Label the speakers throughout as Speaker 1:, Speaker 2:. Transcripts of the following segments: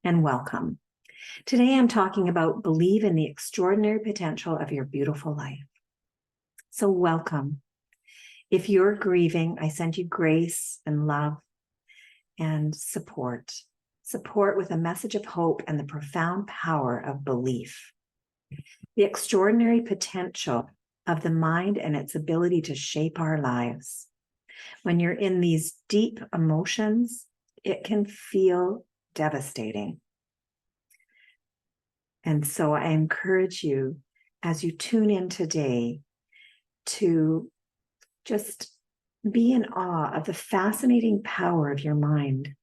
Speaker 1: and welcome. Today I'm talking about believe in the extraordinary potential of your beautiful life. So welcome. If you're grieving, I send you grace and love and support. Support with a message of hope and the profound power of belief. The extraordinary potential of the mind and its ability to shape our lives. When you're in these deep emotions, it can feel devastating. And so I encourage you, as you tune in today, to just be in awe of the fascinating power of your mind.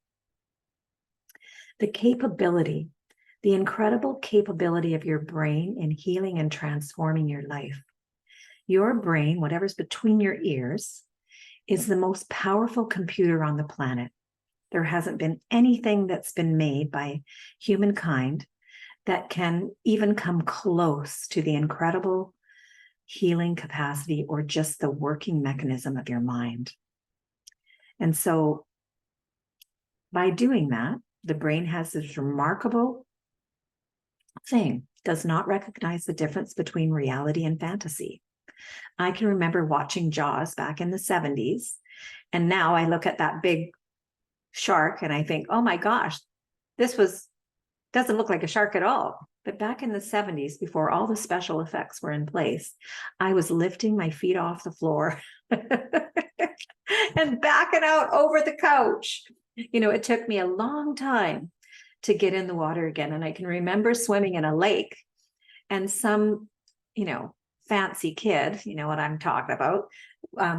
Speaker 1: The capability, the incredible capability of your brain in healing and transforming your life. Your brain, whatever's between your ears, is the most powerful computer on the planet. There hasn't been anything that's been made by humankind that can even come close to the incredible healing capacity or just the working mechanism of your mind. And so by doing that, the brain has this remarkable thing, does not recognize the difference between reality and fantasy. I can remember watching Jaws back in the 70s, and now I look at that big shark and I think, oh my gosh, doesn't look like a shark at all. But back in the 70s, before all the special effects were in place, I was lifting my feet off the floor and backing out over the couch. You know, it took me a long time to get in the water again. And I can remember swimming in a lake and some, fancy kid, you know what I'm talking about,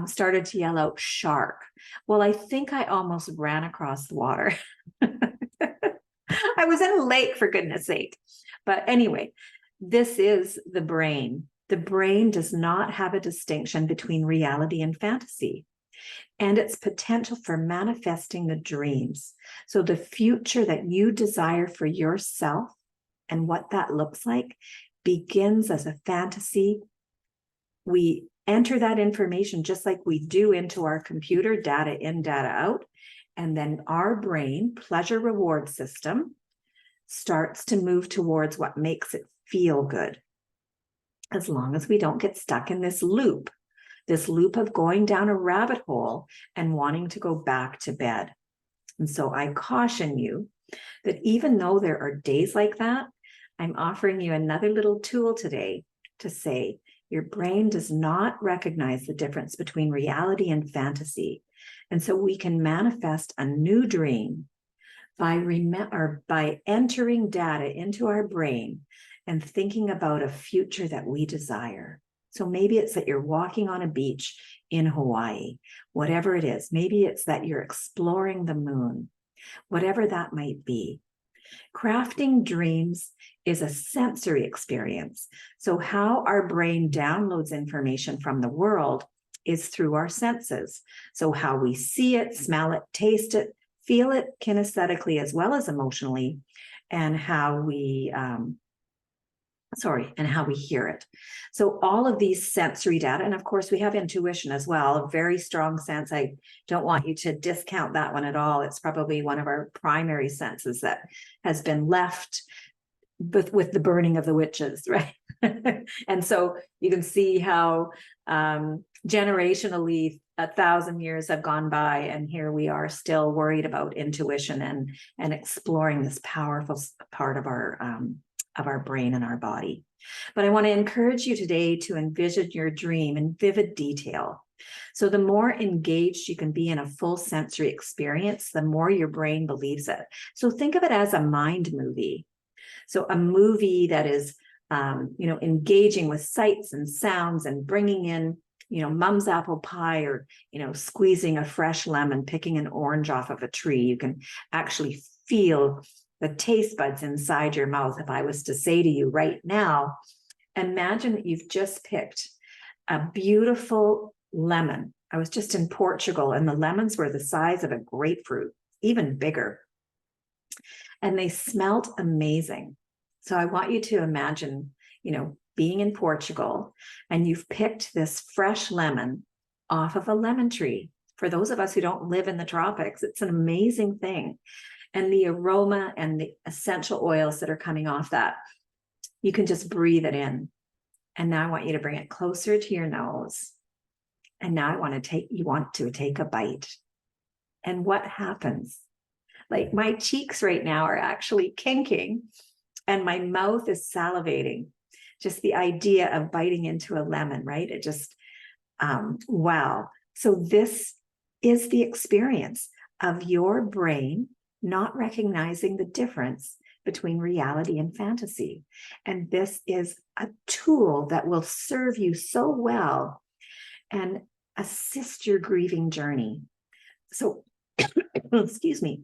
Speaker 1: started to yell out shark. Well, I think I almost ran across the water. I was in a lake, for goodness sake. But anyway, this is the brain. The brain does not have a distinction between reality and fantasy and its potential for manifesting the dreams. So the future that you desire for yourself and what that looks like begins as a fantasy. We enter that information just like we do into our computer, data in, data out. And then our brain, pleasure reward system, starts to move towards what makes it feel good. As long as we don't get stuck in this loop of going down a rabbit hole and wanting to go back to bed. And so I caution you that even though there are days like that, I'm offering you another little tool today to say your brain does not recognize the difference between reality and fantasy. And so we can manifest a new dream by entering data into our brain and thinking about a future that we desire. So maybe it's that you're walking on a beach in Hawaii, whatever it is. Maybe it's that you're exploring the moon, whatever that might be. Crafting dreams is a sensory experience. So how our brain downloads information from the world is through our senses. So how we see it, smell it, taste it, feel it kinesthetically as well as emotionally, and how we hear it. So all of these sensory data, and of course we have intuition as well, a very strong sense. I don't want you to discount that one at all. It's probably one of our primary senses that has been left with the burning of the witches, right? And so you can see how generationally 1,000 years have gone by, and here we are still worried about intuition and exploring this powerful part of our brain and our body. But I want to encourage you today to envision your dream in vivid detail. So the more engaged you can be in a full sensory experience, the more your brain believes it. So think of it as a mind movie. So a movie that is, engaging with sights and sounds and bringing in, mom's apple pie or, squeezing a fresh lemon, picking an orange off of a tree. You can actually feel the taste buds inside your mouth. If I was to say to you right now, imagine that you've just picked a beautiful lemon. I was just in Portugal and the lemons were the size of a grapefruit, even bigger. And they smelled amazing. So I want you to imagine, being in Portugal and you've picked this fresh lemon off of a lemon tree. For those of us who don't live in the tropics, it's an amazing thing. And the aroma and the essential oils that are coming off that, you can just breathe it in. And now I want you to bring it closer to your nose. And now you want to take a bite. And what happens? Like my cheeks right now are actually kinking and my mouth is salivating. Just the idea of biting into a lemon, right? It just, wow. So this is the experience of your brain not recognizing the difference between reality and fantasy. And this is a tool that will serve you so well and assist your grieving journey. So, excuse me,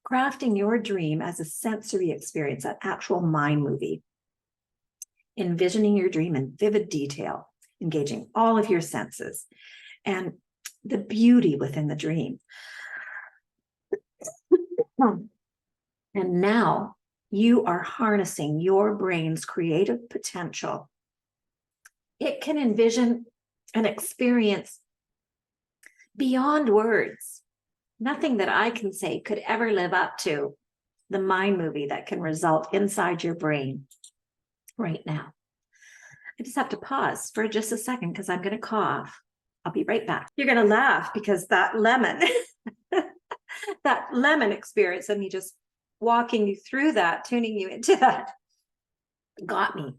Speaker 1: crafting your dream as a sensory experience, an actual mind movie, envisioning your dream in vivid detail, engaging all of your senses and the beauty within the dream. And now you are harnessing your brain's creative potential. It can envision an experience beyond words. Nothing that I can say could ever live up to the mind movie that can result inside your brain right now. I just have to pause for just a second because I'm going to cough. I'll be right back. You're going to laugh because that lemon, that lemon experience and me just walking you through that, tuning you into that, got me.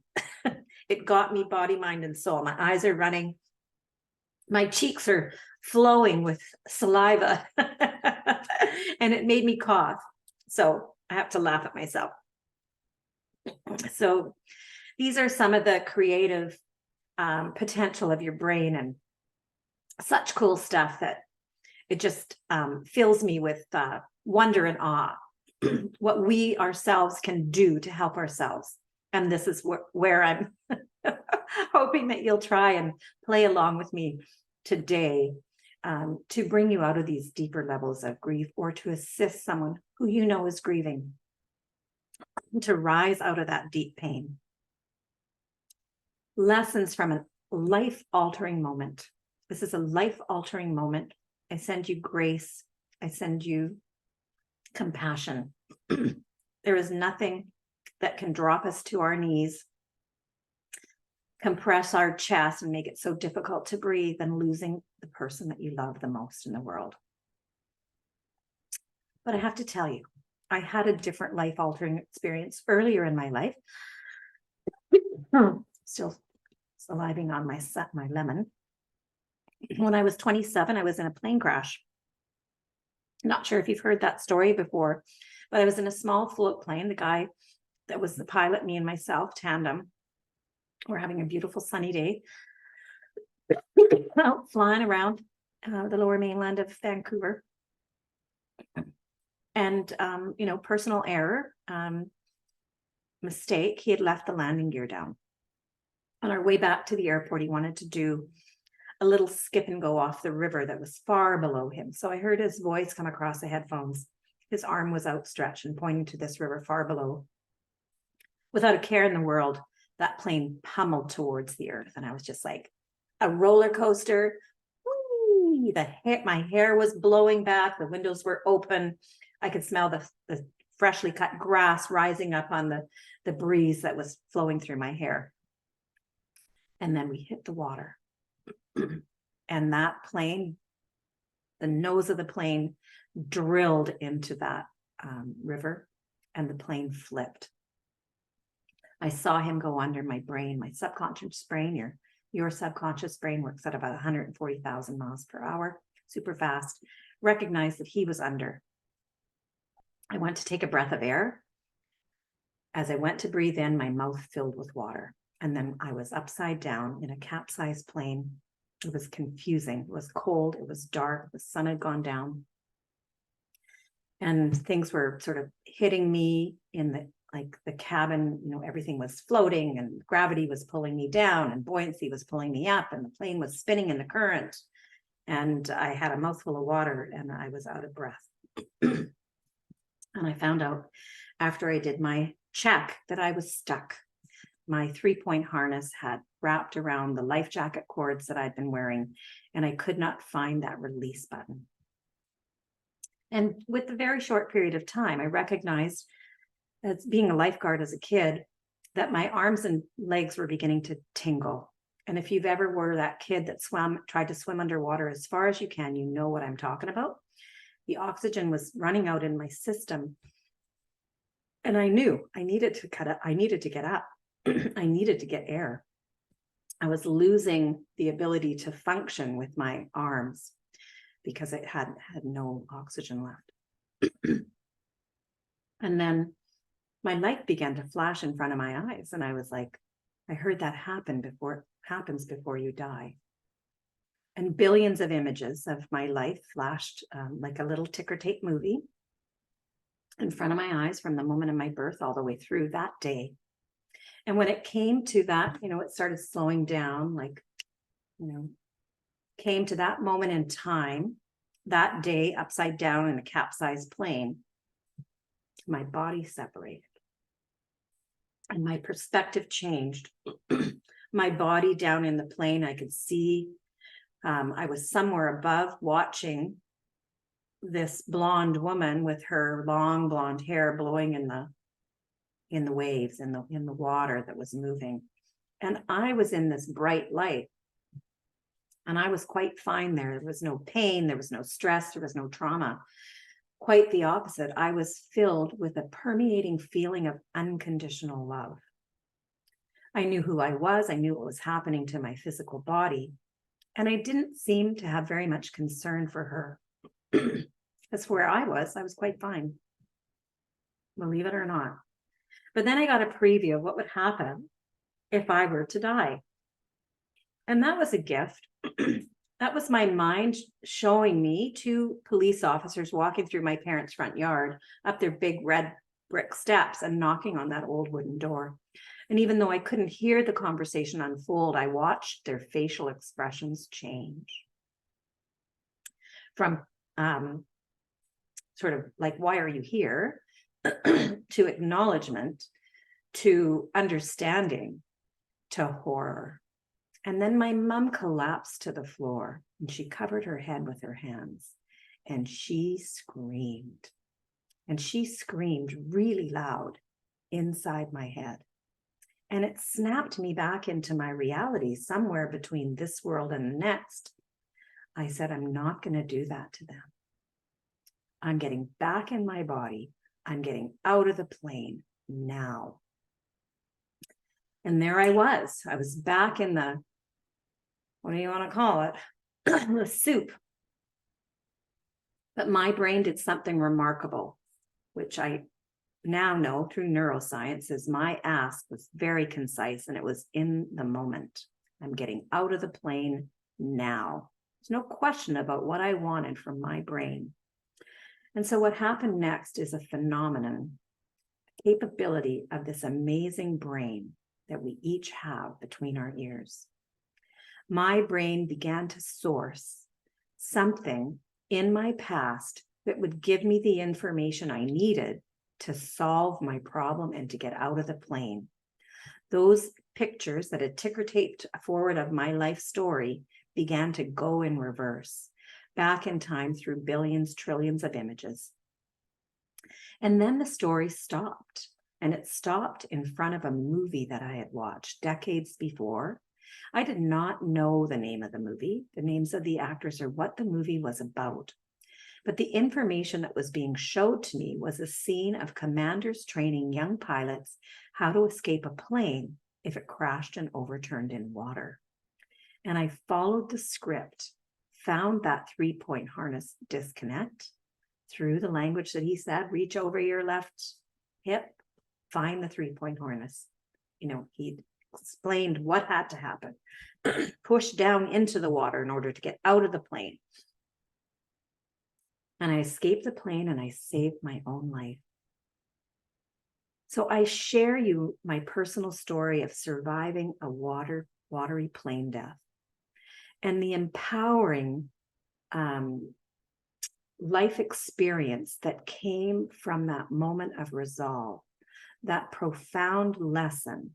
Speaker 1: It got me body, mind, and soul. My eyes are running. My cheeks are flowing with saliva and it made me cough. So I have to laugh at myself. So these are some of the creative potential of your brain and such cool stuff that it just fills me with wonder and awe. What we ourselves can do to help ourselves. And this is where I'm hoping that you'll try and play along with me today to bring you out of these deeper levels of grief or to assist someone who you know is grieving to rise out of that deep pain. Lessons from a life-altering moment. This is a life-altering moment. I send you grace. I send you compassion. There is nothing that can drop us to our knees, compress our chest, and make it so difficult to breathe than losing the person that you love the most in the world. But I have to tell you, I had a different life-altering experience earlier in my life. Still saliving on my lemon. When I was 27, I was in a plane crash. Not sure if you've heard that story before, but I was in a small float plane. The guy that was the pilot, me and myself, tandem. We're having a beautiful sunny day out flying around the lower mainland of Vancouver. And, personal error, mistake, he had left the landing gear down. On our way back to the airport, he wanted to do a little skip and go off the river that was far below him. So I heard his voice come across the headphones. His arm was outstretched and pointing to this river far below. Without a care in the world, that plane pummeled towards the earth. And I was just like a roller coaster. Whee! My hair was blowing back. The windows were open. I could smell the freshly cut grass rising up on the breeze that was flowing through my hair. And then we hit the water. And that plane, the nose of the plane drilled into that river and the plane flipped. I saw him go under. My brain, my subconscious brain, your subconscious brain works at about 140,000 miles per hour, super fast, recognized that he was under. I went to take a breath of air. As I went to breathe in, my mouth filled with water. And then I was upside down in a capsized plane. It was confusing. It was cold. It was dark. The sun had gone down. And things were sort of hitting me in the cabin, everything was floating and gravity was pulling me down and buoyancy was pulling me up and the plane was spinning in the current. And I had a mouthful of water and I was out of breath. And I found out after I did my check that I was stuck. My 3-point harness had wrapped around the life jacket cords that I'd been wearing, and I could not find that release button. And with a very short period of time, I recognized, as being a lifeguard as a kid, that my arms and legs were beginning to tingle. And if you've ever were that kid that tried to swim underwater as far as you can, you know what I'm talking about. The oxygen was running out in my system. And I knew I needed to cut up. I needed to get up. I needed to get air. I was losing the ability to function with my arms because it had no oxygen left. And then my light began to flash in front of my eyes. And I was like, I heard that happens before you die. And billions of images of my life flashed like a little ticker tape movie in front of my eyes from the moment of my birth all the way through that day. And when it came to that, it started slowing down, like, came to that moment in time, that day, upside down in a capsized plane, my body separated. And my perspective changed. My body down in the plane, I could see. I was somewhere above watching this blonde woman with her long blonde hair blowing in the waves, in the water that was moving. And I was in this bright light. And I was quite fine there. There was no pain, there was no stress, there was no trauma. Quite the opposite. I was filled with a permeating feeling of unconditional love. I knew who I was. I knew what was happening to my physical body. And I didn't seem to have very much concern for her. That's where I was quite fine. Believe it or not. But then I got a preview of what would happen if I were to die. And that was a gift. That was my mind showing me two police officers walking through my parents' front yard up their big red brick steps and knocking on that old wooden door. And even though I couldn't hear the conversation unfold, I watched their facial expressions change from sort of like, why are you here? To acknowledgement, to understanding, to horror. And then my mom collapsed to the floor and she covered her head with her hands and she screamed. And she screamed really loud inside my head. And it snapped me back into my reality somewhere between this world and the next. I said, I'm not going to do that to them. I'm getting back in my body. I'm getting out of the plane now. And there I was. I was back in the, what do you want to call it? The soup. But my brain did something remarkable, which I now know through neuroscience is my ask was very concise and it was in the moment. I'm getting out of the plane now. There's no question about what I wanted from my brain. And so what happened next is a phenomenon, a capability of this amazing brain that we each have between our ears. My brain began to source something in my past that would give me the information I needed to solve my problem and to get out of the plane. Those pictures that had ticker taped forward of my life story began to go in reverse, back in time through billions, trillions of images. And then the story stopped, and it stopped in front of a movie that I had watched decades before. I did not know the name of the movie, the names of the actors, or what the movie was about. But the information that was being showed to me was a scene of commanders training young pilots how to escape a plane if it crashed and overturned in water. And I followed the script, found that 3-point harness disconnect through the language that he said, reach over your left hip, find the 3-point harness. He explained what had to happen, push down into the water in order to get out of the plane. And I escaped the plane and I saved my own life. So I share you my personal story of surviving a watery plane death and the empowering life experience that came from that moment of resolve, that profound lesson,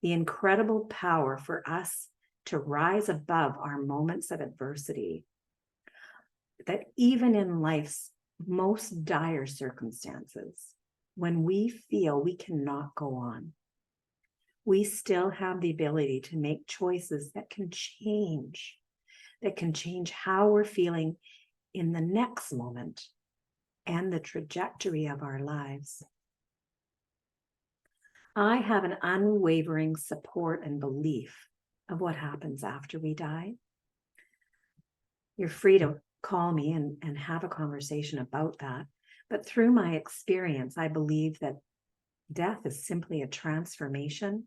Speaker 1: the incredible power for us to rise above our moments of adversity, that even in life's most dire circumstances, when we feel we cannot go on, we still have the ability to make choices that can change how we're feeling in the next moment and the trajectory of our lives. I have an unwavering support and belief of what happens after we die. You're free to call me and have a conversation about that. But through my experience, I believe that death is simply a transformation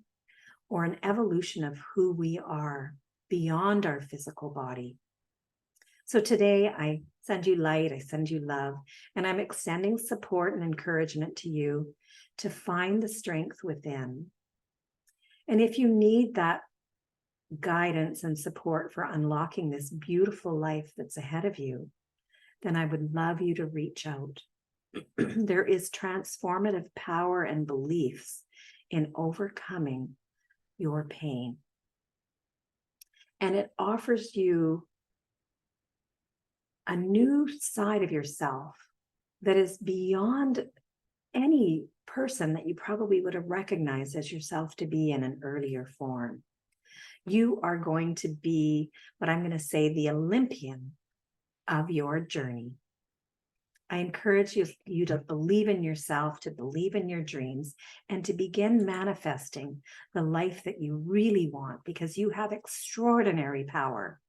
Speaker 1: or an evolution of who we are beyond our physical body. So today I send you light, I send you love, and I'm extending support and encouragement to you to find the strength within. And if you need that guidance and support for unlocking this beautiful life that's ahead of you, then I would love you to reach out. There is transformative power and beliefs in overcoming your pain. And it offers you a new side of yourself that is beyond any person that you probably would have recognized as yourself to be in an earlier form. You are going to be what I'm going to say, the Olympian of your journey. I encourage you to believe in yourself, to believe in your dreams, and to begin manifesting the life that you really want, because you have extraordinary power.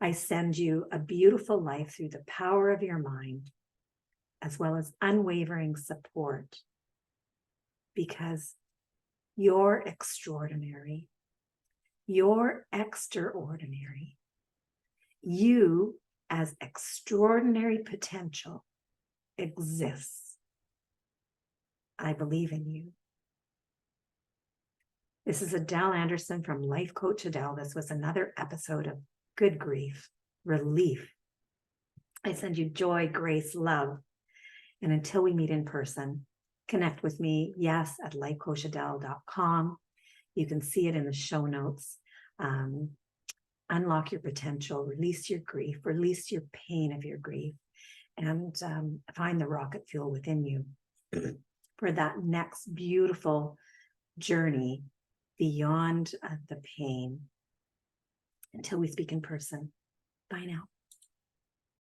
Speaker 1: I send you a beautiful life through the power of your mind, as well as unwavering support, because you're extraordinary. You're extraordinary. You, as extraordinary potential, exists. I believe in you. This is Adele Anderson from Life Coach Adele. This was another episode of Good Grief, Relief. I send you joy, grace, love. And until we meet in person, connect with me, yes, at lifecoachadele.com. You can see it in the show notes. Unlock your potential, release your grief, release your pain of your grief, and find the rocket fuel within you for that next beautiful journey beyond the pain. Until we speak in person. Bye now.